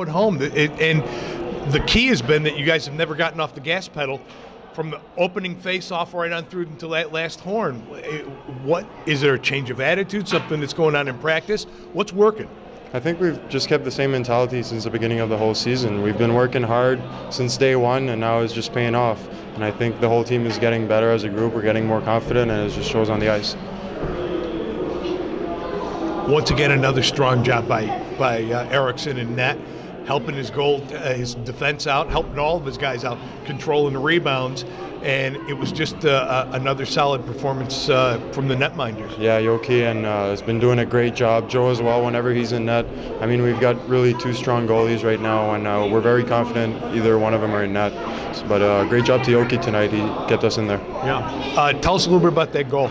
at home. And the key has been that you guys have never gotten off the gas pedal from the opening face-off right on through until that last horn. What is there a change of attitude, something that's going on in practice? What's working? I think we've just kept the same mentality since the beginning of the whole season. We've been working hard since day one, and now it's just paying off. And I think the whole team is getting better as a group. We're getting more confident, and it just shows on the ice. Once again, another strong job by Eriksson in net, helping his defense out, helping all of his guys out, controlling the rebounds. And it was just another solid performance from the netminders. Yeah, Yoki has been doing a great job. Joe as well, whenever he's in net. I mean, we've got really two strong goalies right now, and we're very confident either one of them are in net. But great job to Yoki tonight. He kept us in there. Yeah. Tell us a little bit about that goal.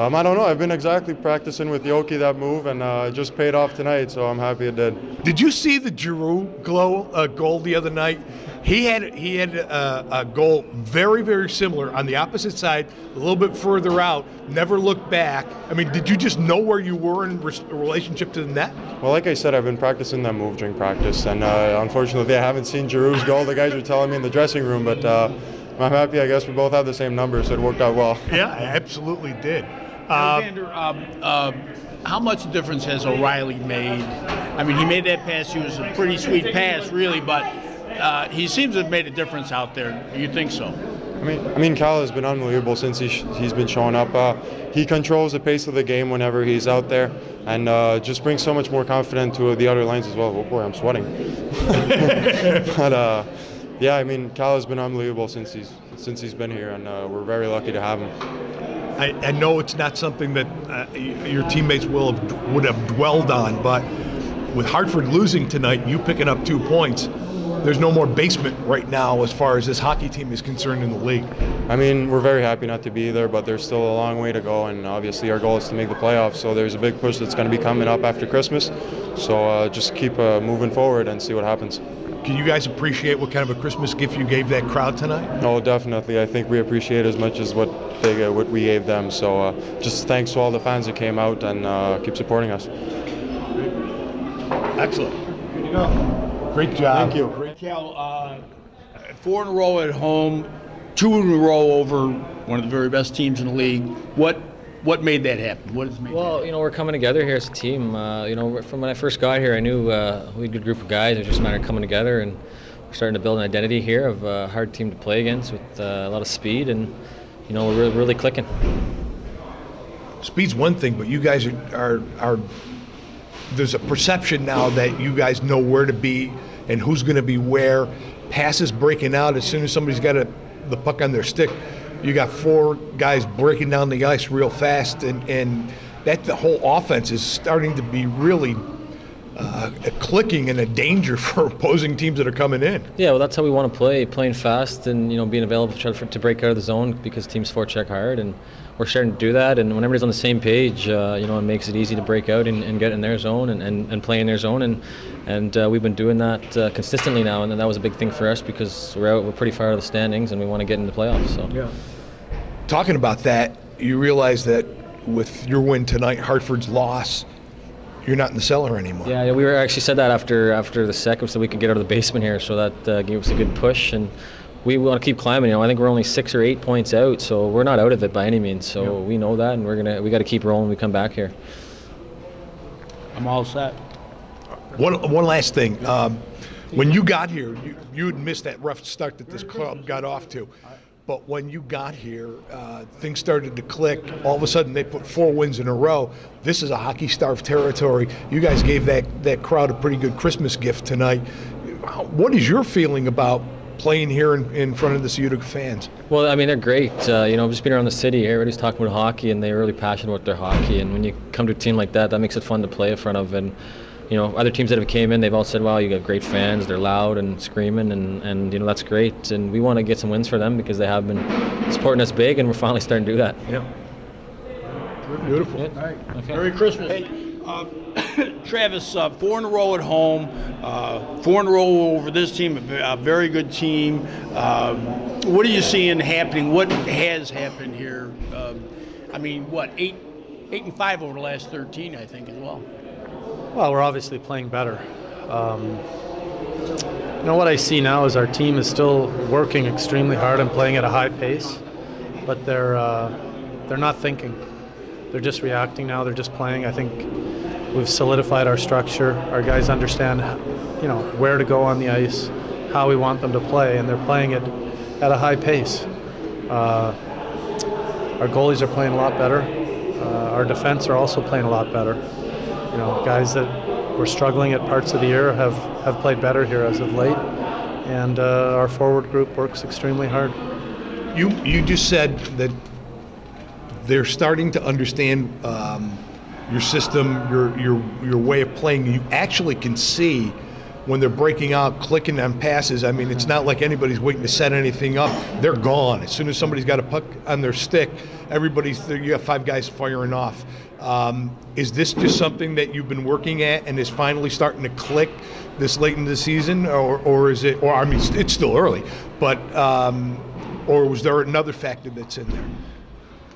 I don't know. I've been exactly practicing with Yoki that move, and it just paid off tonight, so I'm happy it did. Did you see the Giroux goal the other night? He had a goal very, very similar on the opposite side, a little bit further out, never looked back. I mean, did you just know where you were in relationship to the net? Well, like I said, I've been practicing that move during practice, and unfortunately I haven't seen Giroux's goal. The guys were telling me in the dressing room, but I'm happy. I guess we both have the same number, so it worked out well. Yeah, it absolutely did. Alexander, how much difference has O'Reilly made? I mean, he made that pass. It was a pretty sweet pass, really, but he seems to have made a difference out there. Do you think so? I mean, Cal has been unbelievable since he's been showing up. He controls the pace of the game whenever he's out there, and just brings so much more confidence to the other lines as well. Oh boy, I'm sweating. But yeah, I mean, Cal has been unbelievable since he's been here, and we're very lucky to have him. I know it's not something that your teammates would have dwelled on, but with Hartford losing tonight, you picking up 2 points, there's no more basement right now as far as this hockey team is concerned in the league. I mean, we're very happy not to be there, but there's still a long way to go, and obviously our goal is to make the playoffs, so there's a big push that's going to be coming up after Christmas. So just keep moving forward and see what happens. Can you guys appreciate what kind of a Christmas gift you gave that crowd tonight? Oh, definitely. I think we appreciate as much as what we gave them. So just thanks to all the fans that came out and keep supporting us. Excellent. Good to go. Great job. Thank you. Great, Cal. 4 in a row at home, 2 in a row over one of the very best teams in the league. What made that happen? What has made that happen? You know, we're coming together here as a team. You know, from when I first got here, I knew we had a good group of guys. It was just a matter of coming together, and we're starting to build an identity here of a hard team to play against with a lot of speed, and you know, we're really clicking. Speed's one thing, but you guys are there's a perception now that you guys know where to be and who's going to be where. Passes breaking out as soon as somebody's got the puck on their stick. You got 4 guys breaking down the ice real fast, and that the whole offense is starting to be really clicking and a danger for opposing teams that are coming in. Yeah, well, that's how we want to play, playing fast and, you know, being available to break out of the zone because teams forecheck hard, and we're starting to do that. And when everybody's on the same page, you know, it makes it easy to break out and get in their zone and play in their zone. And we've been doing that consistently now, and that was a big thing for us because we're pretty far out of the standings and we want to get into the playoffs. So. Yeah. Talking about that, you realize that with your win tonight, Hartford's loss, you're not in the cellar anymore. Yeah, we were actually said that after the second, so we could get out of the basement here. So that gave us a good push, and we want to keep climbing. You know, I think we're only 6 or 8 points out, so we're not out of it by any means. So we know that, and we got to keep rolling when we come back here. I'm all set. One last thing. When you got here, you had missed that rough start that this club got off to. But when you got here, things started to click. All of a sudden, they put 4 wins in a row. This is a hockey-starved territory. You guys gave that crowd a pretty good Christmas gift tonight. What is your feeling about playing here in front of the Utica fans? Well, I mean, they're great. You know, just being around the city, everybody's talking about hockey, and they're really passionate about their hockey. And when you come to a team like that makes it fun to play in front of. And you know, other teams that have came in, they've all said, wow, you got great fans, they're loud and screaming, and you know, that's great. And we want to get some wins for them because they have been supporting us big, and we're finally starting to do that. Yeah. Beautiful. Yeah. All right. Okay. Merry Christmas. Hey, Travis, 4 in a row at home, 4 in a row over this team, a very good team. What are you seeing happening? What has happened here? I mean, what, 8 and 5 over the last 13, I think, as well. Well, we're obviously playing better. You know, what I see now is our team is still working extremely hard and playing at a high pace, but they're not thinking. They're just reacting now. They're just playing. I think we've solidified our structure. Our guys understand, you know, where to go on the ice, how we want them to play, and they're playing it at a high pace. Our goalies are playing a lot better. Our defense are also playing a lot better. You know, guys that were struggling at parts of the year have played better here as of late, and our forward group works extremely hard. You just said that they're starting to understand your system, your way of playing. You actually can see when they're breaking out, clicking on passes. I mean, it's not like anybody's waiting to set anything up. They're gone. As soon as somebody's got a puck on their stick, you have 5 guys firing off. Is this just something that you've been working at and is finally starting to click this late in the season, or is it? Or I mean, it's still early, but or was there another factor that's in there?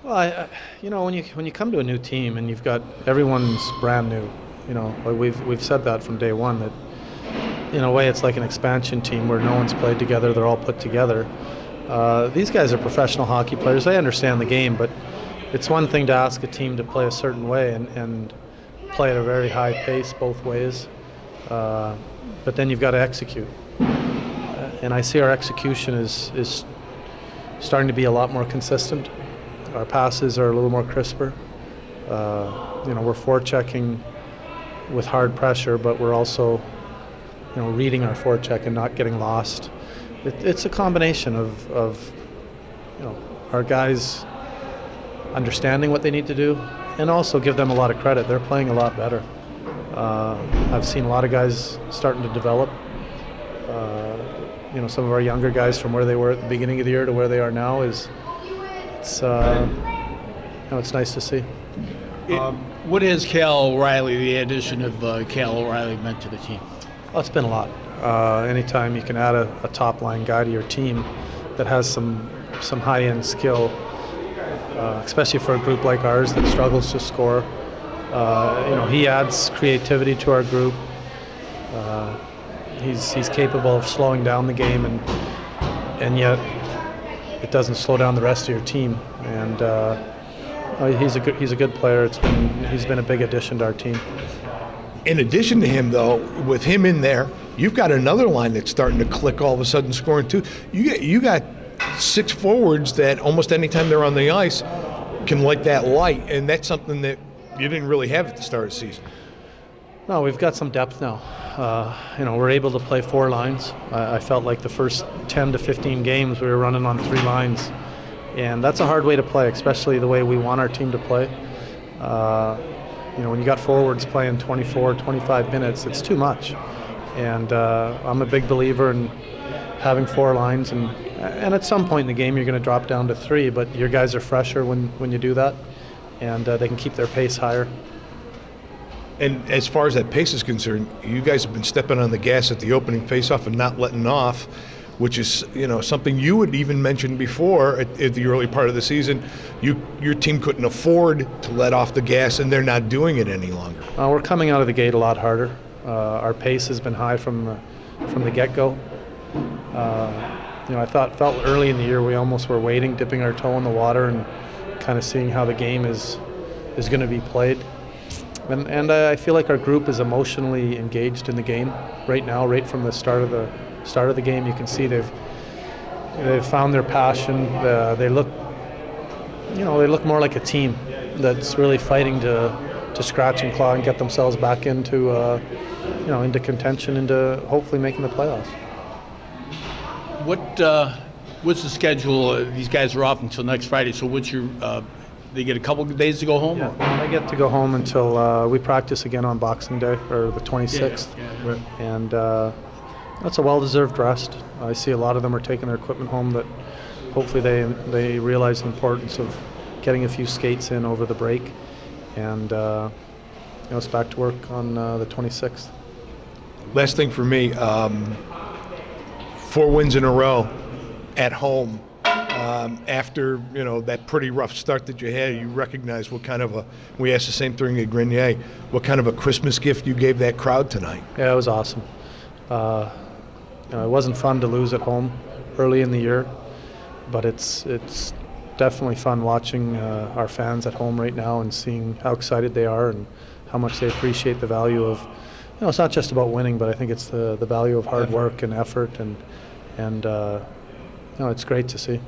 Well, you know, when you come to a new team and you've got everyone's brand new, you know, we've said that from day one, that in a way it's like an expansion team where no one's played together, they're all put together. These guys are professional hockey players. They understand the game, but it's one thing to ask a team to play a certain way and play at a very high pace both ways, but then you've got to execute. And I see our execution is starting to be a lot more consistent. Our passes are a little more crisper. You know, we're forechecking with hard pressure, but we're also, you know, reading our forecheck and not getting lost. It's a combination of you know, our guys understanding what they need to do, and also give them a lot of credit. They're playing a lot better. I've seen a lot of guys starting to develop. You know, some of our younger guys from where they were at the beginning of the year to where they are now it's you know, it's nice to see. What has Cal O'Reilly, the addition of Cal O'Reilly, meant to the team? Well, it's been a lot. Anytime you can add a top-line guy to your team that has some high-end skill, especially for a group like ours that struggles to score, you know, he adds creativity to our group. He's capable of slowing down the game, and yet it doesn't slow down the rest of your team. And he's a good player. He's been a big addition to our team. In addition to him, though, with him in there, you've got another line that's starting to click all of a sudden, scoring too. You got 6 forwards that almost any time they're on the ice can light that light, and that's something that you didn't really have at the start of the season. No, we've got some depth now. You know, we're able to play 4 lines. I felt like the first 10 to 15 games we were running on 3 lines, and that's a hard way to play, especially the way we want our team to play. You know, when you got forwards playing 24, 25 minutes, it's too much. And I'm a big believer in having 4 lines, and at some point in the game you're going to drop down to 3, but your guys are fresher when you do that, and they can keep their pace higher. And as far as that pace is concerned, you guys have been stepping on the gas at the opening faceoff and not letting off, which is, you know, something you had even mentioned before at the early part of the season. Your team couldn't afford to let off the gas, and they're not doing it any longer. We're coming out of the gate a lot harder. Our pace has been high from the get-go. You know, I felt early in the year we almost were waiting, dipping our toe in the water and kind of seeing how the game is going to be played. And I feel like our group is emotionally engaged in the game right now, right from the start of the game. You can see they've found their passion. They look more like a team that's really fighting to scratch and claw and get themselves back into into contention, into hopefully making the playoffs. What's the schedule? These guys are off until next Friday. So what's your? They get a couple of days to go home? Yeah, I get to go home until we practice again on Boxing Day, or the 26th. Yeah. Right. And that's a well-deserved rest. I see a lot of them are taking their equipment home, that hopefully they realize the importance of getting a few skates in over the break. And it's back to work on the 26th. Last thing for me, 4 wins in a row at home. After that pretty rough start that you had, you recognize what kind of we asked the same thing at Grenier, what kind of a Christmas gift you gave that crowd tonight. Yeah, it was awesome. It wasn't fun to lose at home early in the year, but it's definitely fun watching our fans at home right now and seeing how excited they are and how much they appreciate the value of, it's not just about winning, but I think it's the value of hard work and effort, and it's great to see.